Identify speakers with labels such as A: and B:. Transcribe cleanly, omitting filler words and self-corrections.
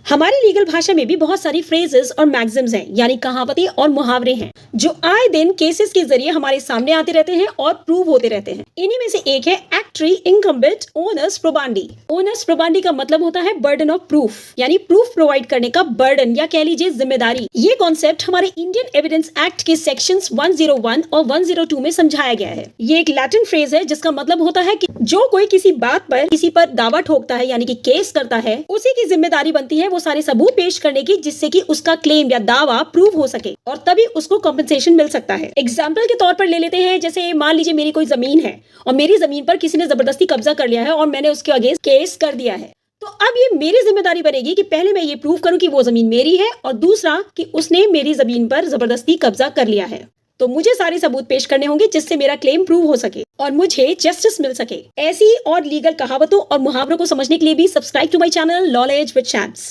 A: हमारी लीगल भाषा में भी बहुत सारी फ्रेजेस और मैक्सिम्स हैं, यानी कहावतें और मुहावरे हैं, जो आए दिन केसेस के जरिए हमारे सामने आते रहते हैं और प्रूव होते रहते हैं। इन्हीं में से एक है एक्ट्री इंकम्बिट ओनर्स प्रोबांडी। ओनर्स प्रोबांडी का मतलब होता है बर्डन ऑफ प्रूफ, यानी प्रूफ प्रोवाइड करने का बर्डन या कह लीजिए जिम्मेदारी। ये कॉन्सेप्ट हमारे इंडियन एविडेंस एक्ट के सेक्शंस 101 और 102 में समझाया गया है। ये एक लैटिन फ्रेज है जिसका मतलब होता है कि जो कोई किसी बात पर किसी पर दावा ठोकता है, यानी कि केस करता है, उसी की जिम्मेदारी बनती है वो सारे सबूत पेश करने की, जिससे कि उसका क्लेम या दावा प्रूव हो सके और तभी उसको कॉम्पेंसेशन मिल सकता है। एग्जाम्पल के तौर पर ले लेते हैं, जैसे मान लीजिए मेरी कोई जमीन है और मेरी जमीन पर किसी ने जबरदस्ती कब्जा कर लिया है और मैंने उसके अगेंस्ट केस कर दिया है, तो अब ये मेरी जिम्मेदारी बनेगी कि पहले मैं ये प्रूव करूं कि वो जमीन मेरी है और दूसरा कि उसने मेरी जमीन पर जबरदस्ती कब्जा कर लिया है। तो मुझे सारे सबूत पेश करने होंगे जिससे मेरा क्लेम प्रूव हो सके और मुझे जस्टिस मिल सके। ऐसी और लीगल कहावतों और मुहावरों को समझने के लिए भी subscribe to my channel knowledge with champs.